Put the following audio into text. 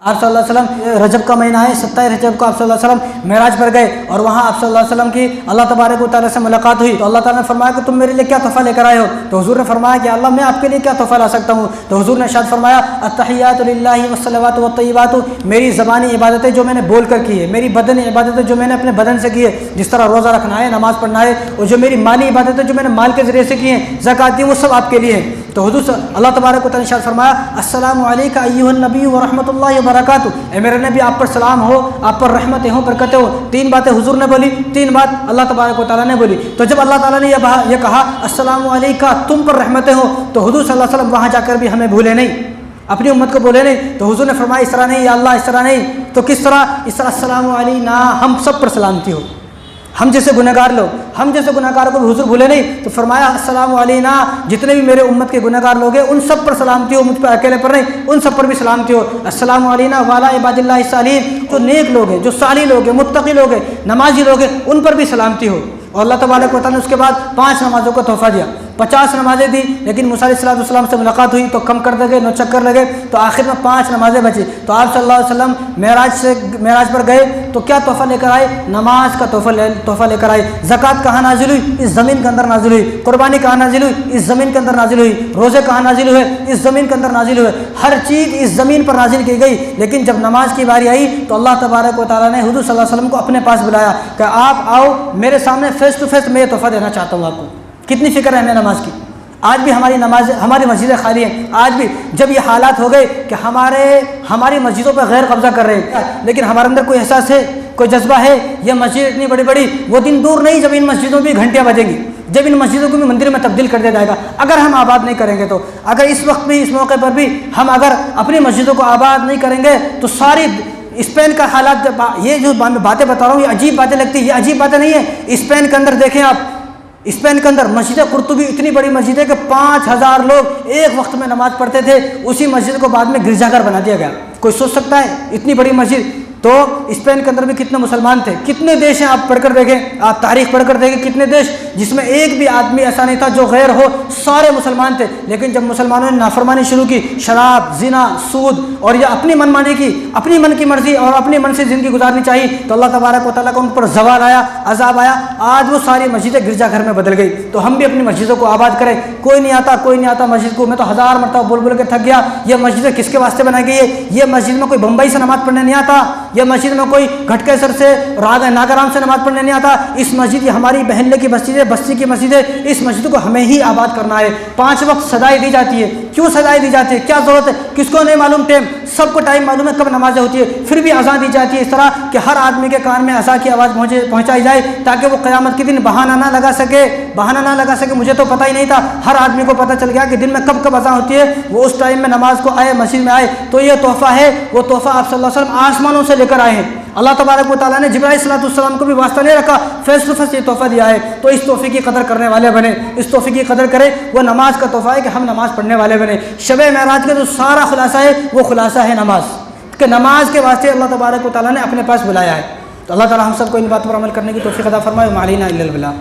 आप सल्लल्लाहु अलैहि वसल्लम रजब का महीना है, 27 रजब को आप सल्लल्लाहु अलैहि वसल्लम मेराज पर गए और वहाँ आप सल्लल्लाहु अलैहि वसल्लम की अल्लाह तबारक व तआला से मुलाकात हुई। तो अल्लाह ताला ने फरमाया कि तुम मेरे लिए क्या तोहफा लेकर आए हो। तो हुजूर ने फरमाया कि अल्लाह मैं आपके लिए क्या तोहफा ला सकता हूँ। तो हुजूर ने इरशाद फरमाया अत्तहियातु लिल्लाहि वस्सलावातु वत्तय्यिबातु, मेरी ज़बानी इबादतें जो मैंने बोल कर की है, मेरी बदनी इबादतें जो मैंने अपने बदन से की है, जिस तरह रोज़ा रखना है, नमाज़ पढ़ना है, और जो मेरी माली इबादतें जो मैंने माल के ज़रिए से की हैं, ज़कात दी, वो सब आपके लिए है। तो हुजूर अल्लाह तबारक व तआला ने इरशाद फरमाया अस्सलामु अलैका अय्युहन नबी व रहमतुल्लाहि व बरकातुहू, ए मेरे नबी आप पर सलाम हो, आप पर रहमतें हो, बरकतें हो। 3 बातें हुजूर ने बोली, 3 बात अल्लाह तबारक व तआला ने बोली। तो जब अल्लाह ताला ने ये कहा अस्सलामु अलैका, तुम पर रहमतें हो, तो हुजूर सल्लल्लाहु अलैहि वसल्लम वहाँ जाकर भी हमें भूले नहीं, अपनी उम्मत को बोले नहीं। तो हुजूर ने फरमाया इस तरह नहीं या अल्लाह, इस तरह नहीं, तो किस तरह? इस तरह अस्सलामु अलैना, हम सब पर सलामती हो, हम जैसे गुनहगार लोग, हम जैसे गुनहगारों को भी हुजूर भूले नहीं। तो फरमाया अस्सलामु अलैना, जितने भी मेरे उम्मत के गुनहगार लोग हैं उन सब पर सलामती हो, मुझ पर अकेले पर नहीं, उन सब पर भी सलामती हो। अस्सलामु अलैना वाला इबादिल्लाहि सालिहीन, जो नेक लोग हैं, जो साली लोग हैं, मुत्तकी लोग हैं, नमाजी लोग हैं, उन पर भी सलामती हो। और अल्लाह तबारक व तआला ने उसके बाद 5 नमाज़ों का तोहफा दिया। 50 नमाज़ें दी, लेकिन मूसा अलैहिस्सलाम से मुलाकात हुई तो कम कर लगे, 9 चक्कर लगे, तो आखिर में 5 नमाज़ें बची। तो आप सल्लल्लाहु अलैहि वसल्लम मेराज पर गए तो क्या तोहफा लेकर आए? नमाज का तोहफा लेकर आए। ज़कात कहाँ नाजिल हुई? इस ज़मीन के अंदर नाजिल हुई। कुर्बानी कहाँ नाजिल हुई? इस ज़मीन के अंदर नाजिल हुई। रोज़े कहाँ नाजिल हुए? इस ज़मीन के अंदर नाजिल हुए। हर चीज़ इस ज़मीन पर नाजिल की गई। लेकिन जब नमाज की बारी आई तो अल्लाह तबारक व तआला ने हुजूर सल्लल्लाहु अलैहि वसल्लम को अपने पास बुलाया कि आप आओ मेरे सामने फेस टू फेस, मैं ये तोहफा देना चाहता हूँ आपको। कितनी फ़िक्र है हमें नमाज की। आज भी हमारी मस्जिदें खाली हैं। आज भी जब ये हालात हो गए कि हमारी मस्जिदों पर गैर कब्जा कर रहे हैं, लेकिन हमारे अंदर कोई एहसास है, कोई जज्बा है, ये मस्जिद इतनी बड़ी बड़ी, वो दिन दूर नहीं जब इन मस्जिदों में घंटियाँ बजेंगी, जब इन मस्जिदों को भी मंदिर में तब्दील कर दिया जाएगा। अगर हम आबाद नहीं करेंगे तो, अगर इस वक्त भी, इस मौके पर भी हम अगर अपनी मस्जिदों को आबाद नहीं करेंगे तो सारी स्पेन का हालात, ये जो मैं बातें बता रहा हूँ ये अजीब बातें लगती है, ये अजीब बातें नहीं है। स्पेन के अंदर देखें आप, स्पेन के अंदर मस्जिद कुर्तुबी इतनी बड़ी मस्जिद है कि 5000 लोग एक वक्त में नमाज पढ़ते थे। उसी मस्जिद को बाद में गिरजाघर बना दिया गया। कोई सोच सकता है इतनी बड़ी मस्जिद? तो स्पेन के अंदर भी कितने मुसलमान थे, कितने देश हैं, आप पढ़कर देखें, आप तारीख पढ़कर देखें, कितने देश जिसमें एक भी आदमी ऐसा नहीं था जो गैर हो, सारे मुसलमान थे। लेकिन जब मुसलमानों ने नाफरमानी शुरू की, शराब, जिना, सूद और यह अपनी मनमानी की, अपनी मन की मर्जी और अपने मन से ज़िंदगी गुजारनी चाहिए, तो अल्लाह तबारक व तआला का उन पर ज़वाल आया, अजाब आया। आज वो सारी मस्जिदें गिरजाघर में बदल गई। तो हम भी अपनी मस्जिदों को आबाद करें। कोई नहीं आता मस्जिद को, मैं तो 1000 मरतबा बोल बोल के थक गया। ये मस्जिदें किसके वास्ते बनाई गई है? ये मस्जिद में कोई बम्बई से नमाज़ पढ़ने नहीं आता, यह मस्जिद में कोई घटकेसर से, नागाराम से नमाज पढ़ने नहीं आता। इस मस्जिद हमारी बहनले की मस्जिद है, बस्ती की मस्जिद है। इस मस्जिद को हमें ही आबाद करना है। 5 वक्त सदाएं दी जाती है। क्यों सदाएं दी जाती है? क्या ज़रूरत है? किसको नहीं मालूम टाइम? सबको टाइम मालूम है कब नमाजें होती है। फिर भी अज़ान दी जाती है इस तरह कि हर आदमी के कान में अज़ान की आवाज़ पहुँचाई जाए, ताकि वो क़यामत के दिन बहाना ना लगा सके, मुझे तो पता ही नहीं था। हर आदमी को पता चल गया कि दिन में कब कब अज़ान होती है, वो उस टाइम में नमाज को आए, मस्जिद में आए। तो ये तोहफ़ा है, वो तोहफ़ा आप सल्लल्लाहु अलैहि वसल्लम आसमानों से लेकर आए हैं। अल्लाह तबारक व तआला ने जिब्राइल अलैहिस्सलाम को भी वास्ता नहीं रखा, फेस टू फेस ये तोहफ़ा दिया है। तो इस तोहफ़े की कदर करने वाले बने, इस तोहफ़े की कदर करें। वो नमाज का तोहफ़ा है कि हम नमाज़ पढ़ने वाले बने। शब मेराज का जो सारा खुलासा है वो खुलासा है नमाज कि नमाज के वास्ते अल्लाह तबारक व तआला ने अपने पास बुलाया है। तो अल्लाह ताला हम सबको इन बातों पर अमल करने की तौफीक अता फरमाए। मालिना इल्लल बिलाह।